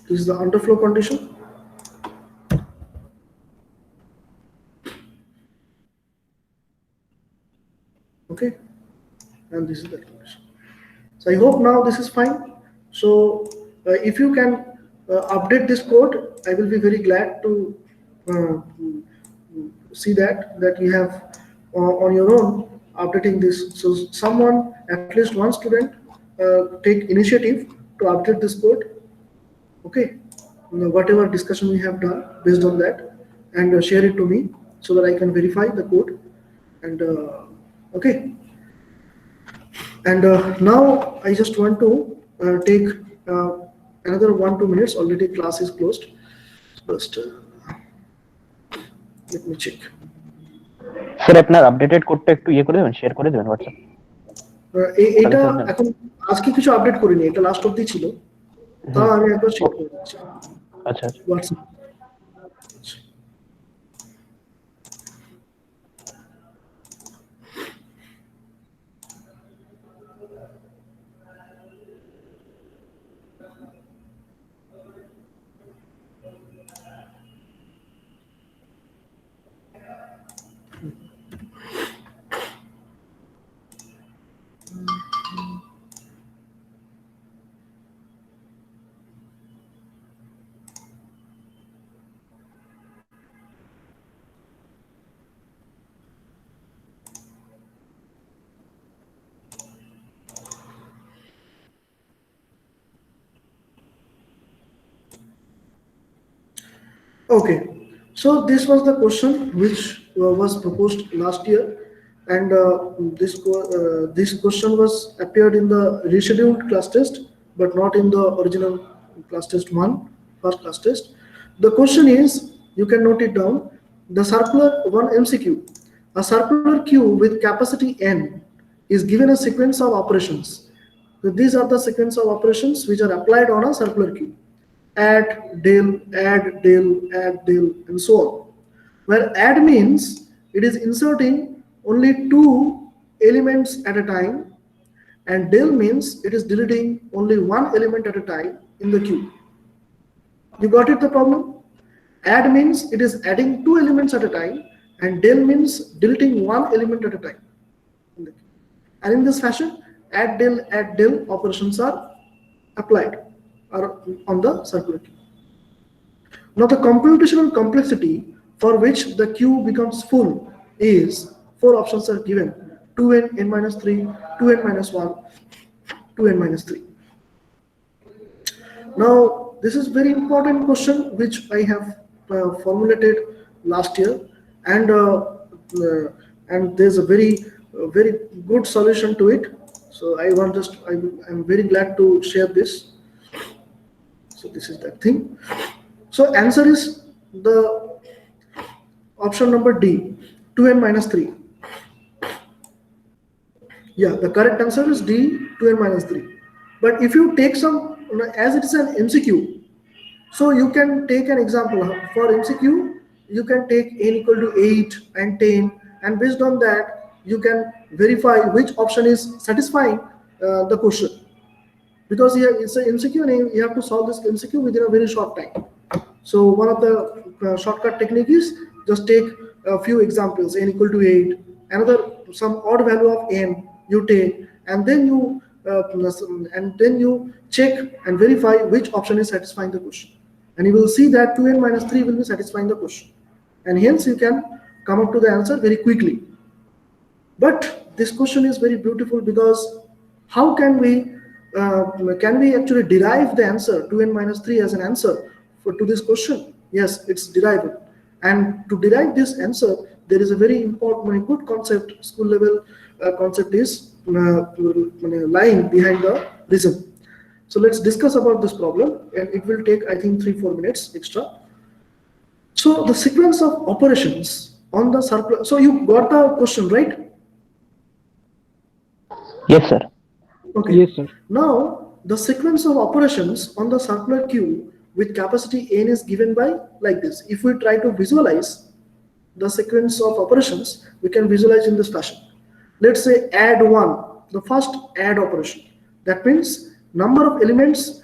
This is the underflow condition. Okay, and this is the condition. So I hope now this is fine. So if you can update this code, I will be very glad to see that you have on your own updating this. So someone, at least one student, take initiative to update this code. Okay, whatever discussion we have done based on that, and share it to me so that I can verify the code. And okay, and now I just want to take another 1-2 minutes. Already class is closed. Just let me check. Sir আপনার updated কোডটা একটু করে দেবেন, share করে দেবেন WhatsApp. এটা এখন আজকে কিছু আপডেট করিনি, এটা লাস্ট অবধি ছিল, তা আমি একবার শেয়ার করে দিচ্ছি। আচ্ছা আচ্ছা WhatsApp. Okay, so this was the question which was proposed last year, and this question was appeared in the rescheduled class test, but not in the original class test 1, first class test. The question is, you can note it down, the circular 1 MCQ. A circular queue with capacity n is given a sequence of operations. So these are the sequence of operations which are applied on a circular queue. Add, del, and so on. Where add means it is inserting only 2 elements at a time, and del means it is deleting only 1 element at a time in the queue. You got it, the problem? Add means it is adding 2 elements at a time, and del means deleting 1 element at a time. And in this fashion, add del operations are applied on the circular queue. Now the computational complexity for which the queue becomes full is 4 options are given: 2n, n-3, 2n-1, 2n-3. Now this is very important question which I have formulated last year, and there's a very good solution to it. So I'm very glad to share this. So this is that thing. So answer is the option number D, 2n-3. Yeah, the correct answer is D, 2n-3. But if you take some, as it is an MCQ, so you can take an example. For MCQ, you can take n equal to 8 and 10, and based on that, you can verify which option is satisfying the question. Because here it's an MCQ and you have to solve this MCQ within a very short time. So one of the shortcut technique is just take a few examples, n equal to 8, another some odd value of n you take, and then you check and verify which option is satisfying the question. And you will see that 2n-3 will be satisfying the question. And hence you can come up to the answer very quickly. But this question is very beautiful, because how can we actually derive the answer 2n-3 as an answer to this question? Yes, it's derivable. And to derive this answer, there is a very important, very good concept, school level concept is lying behind the reason. So let's discuss about this problem, and it will take, I think, 3-4 minutes extra. So the sequence of operations on the circular. So you got the question, right? Yes, sir. Okay. Yes, sir. Now the sequence of operations on the circular queue with capacity n is given by like this. If we try to visualize the sequence of operations, we can visualize in this fashion. Let's say add 1, the first add operation. That means number of elements.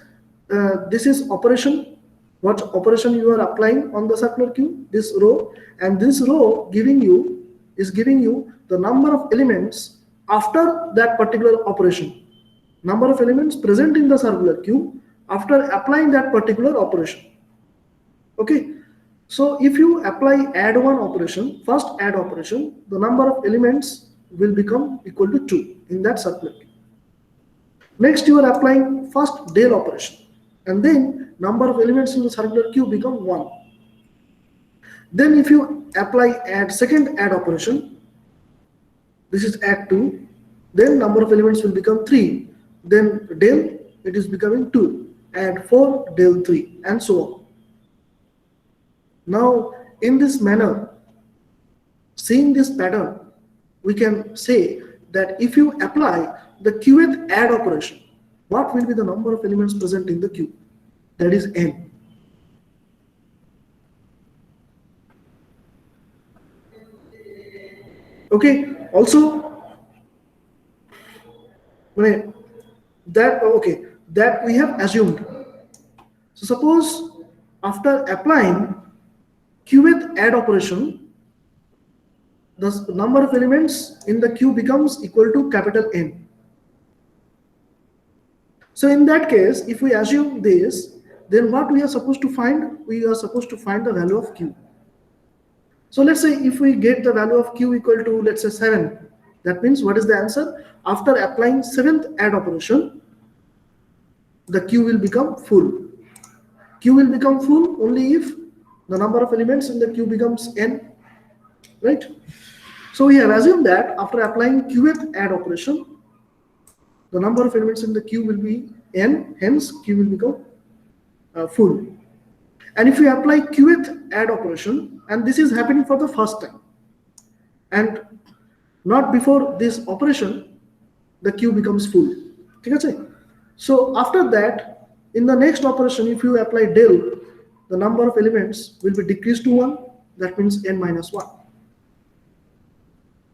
This is operation. What operation you are applying on the circular queue? This row, and this row giving you the number of elements after that particular operation. Number of elements present in the circular queue after applying that particular operation. Okay. So if you apply add 1 operation, first add operation, the number of elements will become equal to 2 in that circular queue. Next, you are applying first del operation, and then number of elements in the circular queue become 1. Then if you apply second add operation, this is add 2, then number of elements will become 3. Then del, it is becoming 2, add 4, del 3, and so on. Now, in this manner, seeing this pattern, we can say that if you apply the qth add operation, what will be the number of elements present in the queue? That is n. Okay. Also, that we have assumed. So suppose after applying qth add operation, the number of elements in the queue becomes equal to capital N. So in that case, if we assume this, then what we are supposed to find? We are supposed to find the value of q. So let's say if we get the value of q equal to, let's say 7, that means what is the answer? After applying 7th add operation, the queue will become full. Q will become full only if the number of elements in the queue becomes n, right? So we have assumed that after applying qth add operation, the number of elements in the queue will be n, hence q will become full. And if we apply qth add operation, and this is happening for the first time, and not before this operation, the queue becomes full. Okay? So after that, in the next operation, if you apply del, the number of elements will be decreased to 1. That means n minus 1.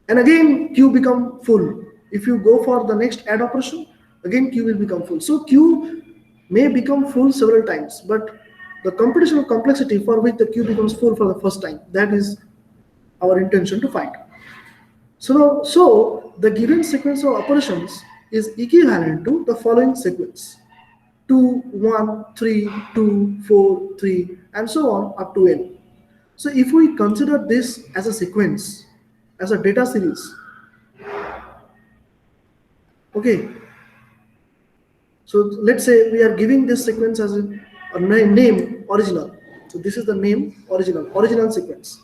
And again, queue become full. If you go for the next add operation, again queue will become full. So queue may become full several times, but the computational complexity for which the queue becomes full for the first time, that is our intention to find. So the given sequence of operations is equivalent to the following sequence: 2, 1, 3, 2, 4, 3, and so on up to n. So if we consider this as a sequence, as a data series, okay, so let's say we are giving this sequence as a name original. So this is the name original sequence,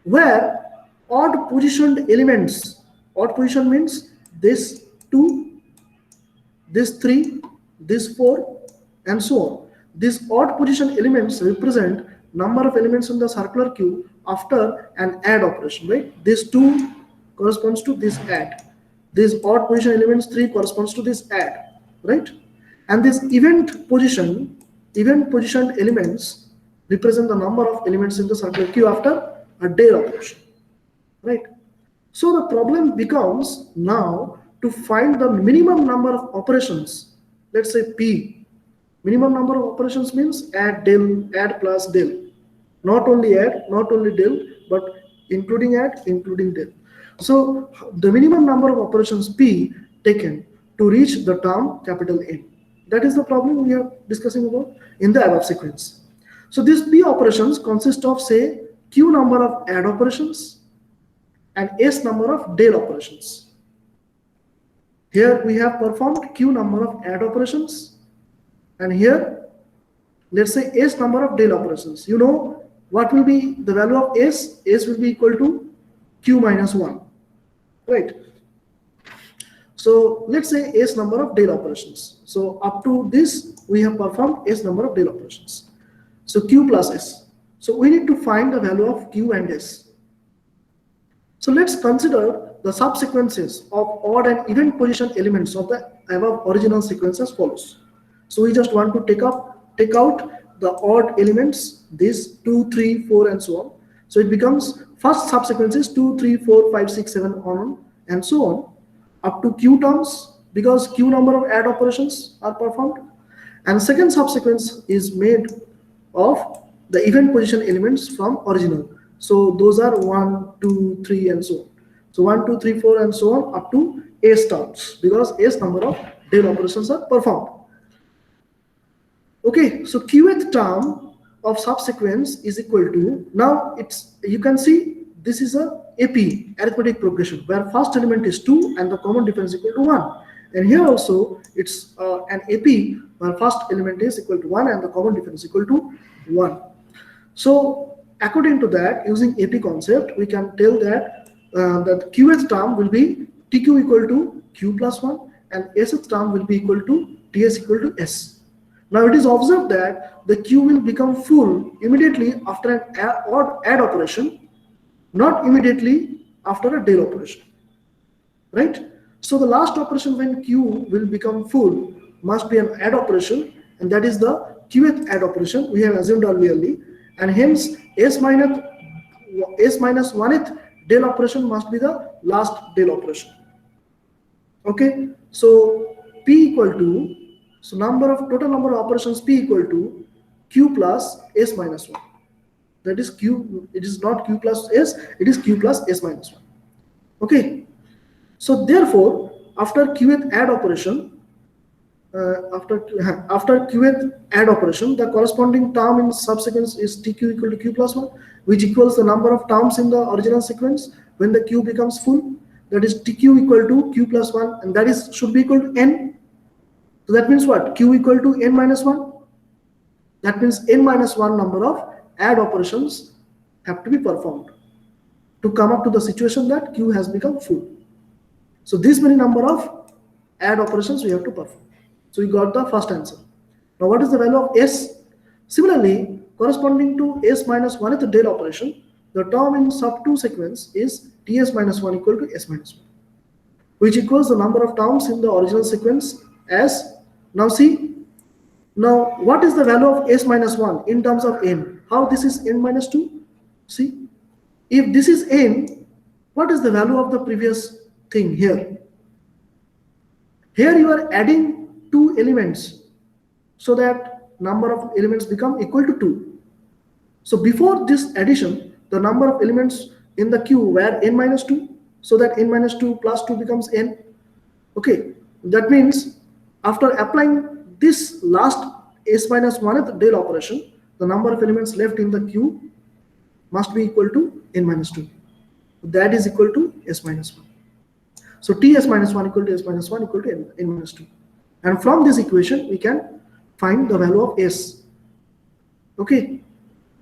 where odd positioned elements, odd position means this 2, this 3, this 4, and so on. These odd position elements represent number of elements in the circular queue after an add operation, right? This 2 corresponds to this add. This odd position elements 3 corresponds to this add, right? And this event positioned elements represent the number of elements in the circular queue after a del operation, right? So the problem becomes now to find the minimum number of operations. Let's say P. Minimum number of operations means add, del, add plus del. Not only add, not only del, but including add, including del. So the minimum number of operations P taken to reach the term capital N. That is the problem we are discussing about in the above sequence. So these P operations consist of, say, Q number of add operations and S number of del operations. Here we have performed Q number of add operations, and here let's say S number of del operations. You know what will be the value of S? S will be equal to Q minus 1, right? So let's say S number of del operations. So up to this we have performed S number of del operations. So Q plus S. So we need to find the value of Q and S. So let's consider the subsequences of odd and even position elements of the above original sequence as follows. So we just want to take out the odd elements, this 2, 3, 4, and so on. So it becomes first subsequence is 2, 3, 4, 5, 6, 7 on and so on up to q terms, because q number of add operations are performed. And second subsequence is made of the event position elements from original. So those are 1, 2, 3, and so on. So 1, 2, 3, 4, and so on up to s terms, because s number of Dale operations are performed. Okay, so qth term of subsequence is equal to, now it's, you can see this is a AP, arithmetic progression, where first element is 2 and the common difference is equal to 1. And here also it's an AP where first element is equal to 1 and the common difference is equal to 1. So according to that, using AP concept, we can tell that that qth term will be tq equal to q plus 1 and sth term will be equal to ts equal to s. Now it is observed that the q will become full immediately after an odd add operation, not immediately after a Dale operation, right? So the last operation when q will become full must be an add operation, and that is the qth add operation we have assumed earlierly, and hence s minus 1th Dale operation must be the last Dale operation. Okay, so p equal to, so total number of operations p equal to q plus s minus 1. That is q, it is not q plus s, it is q plus s minus 1. Okay, so therefore after qth add operation, after qth add operation, the corresponding term in subsequence is tq equal to q plus 1, which equals the number of terms in the original sequence when the q becomes full. That is tq equal to q plus 1, and that is should be equal to n. So that means what? Q equal to n minus 1. That means n minus 1 number of add operations have to be performed to come up to the situation that q has become full. So this many number of add operations we have to perform. So we got the first answer. Now what is the value of s? Similarly, corresponding to s minus 1th Dale operation, the term in sub 2 sequence is ts minus 1 equal to s minus 1, which equals the number of terms in the original sequence as, now see, now what is the value of s minus 1 in terms of n? How this is n minus 2? See, if this is n, what is the value of the previous thing here? Here you are adding 2 elements so that number of elements become equal to 2. So before this addition, the number of elements in the queue were n minus 2, so that n minus 2 plus 2 becomes n. Okay, that means after applying this last s minus 1th Dale operation, the number of elements left in the queue must be equal to n minus 2. That is equal to s minus 1. So ts minus 1 equal to s minus 1 equal to n minus 2. And from this equation, we can find the value of s. Okay.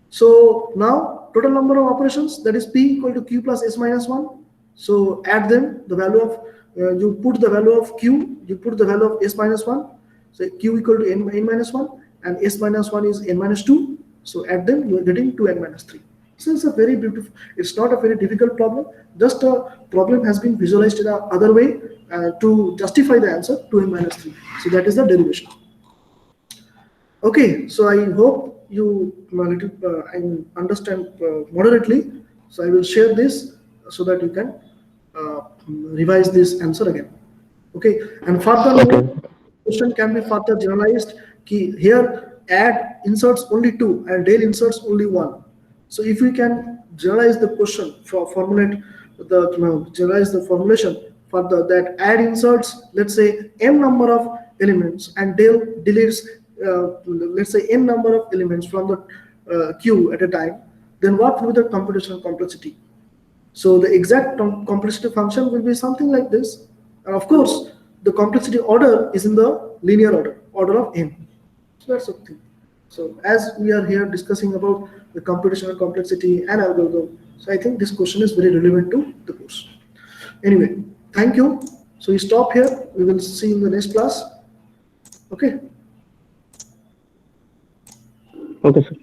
So now total number of operations, that is p equal to q plus s minus 1. So add them, the value of, you put the value of q, you put the value of s minus 1. So q equal to n minus 1 and s minus 1 is n minus 2. So add them, you are getting 2n minus 3. So it's a very beautiful, it's not a very difficult problem. Just a problem has been visualized in another way to justify the answer 2n minus 3. So that is the derivation. Okay, so I hope you understand moderately. So I will share this so that you can revise this answer again. Okay, and further question can be further generalized. Here add inserts only 2 and Dale inserts only 1. So if we can generalize the question, formulate the generalize the formulation for that add inserts, let's say m number of elements, and Dale deletes let's say n number of elements from the queue at a time, then what will be the computational complexity? So the exact complexity function will be something like this, and of course the complexity order is in the linear order of n. So that's the thing. So as we are here discussing about the computational complexity and algorithm, so I think this question is very relevant to the course. Anyway, thank you. So we stop here. We will see in the next class. Okay. Okay, sir.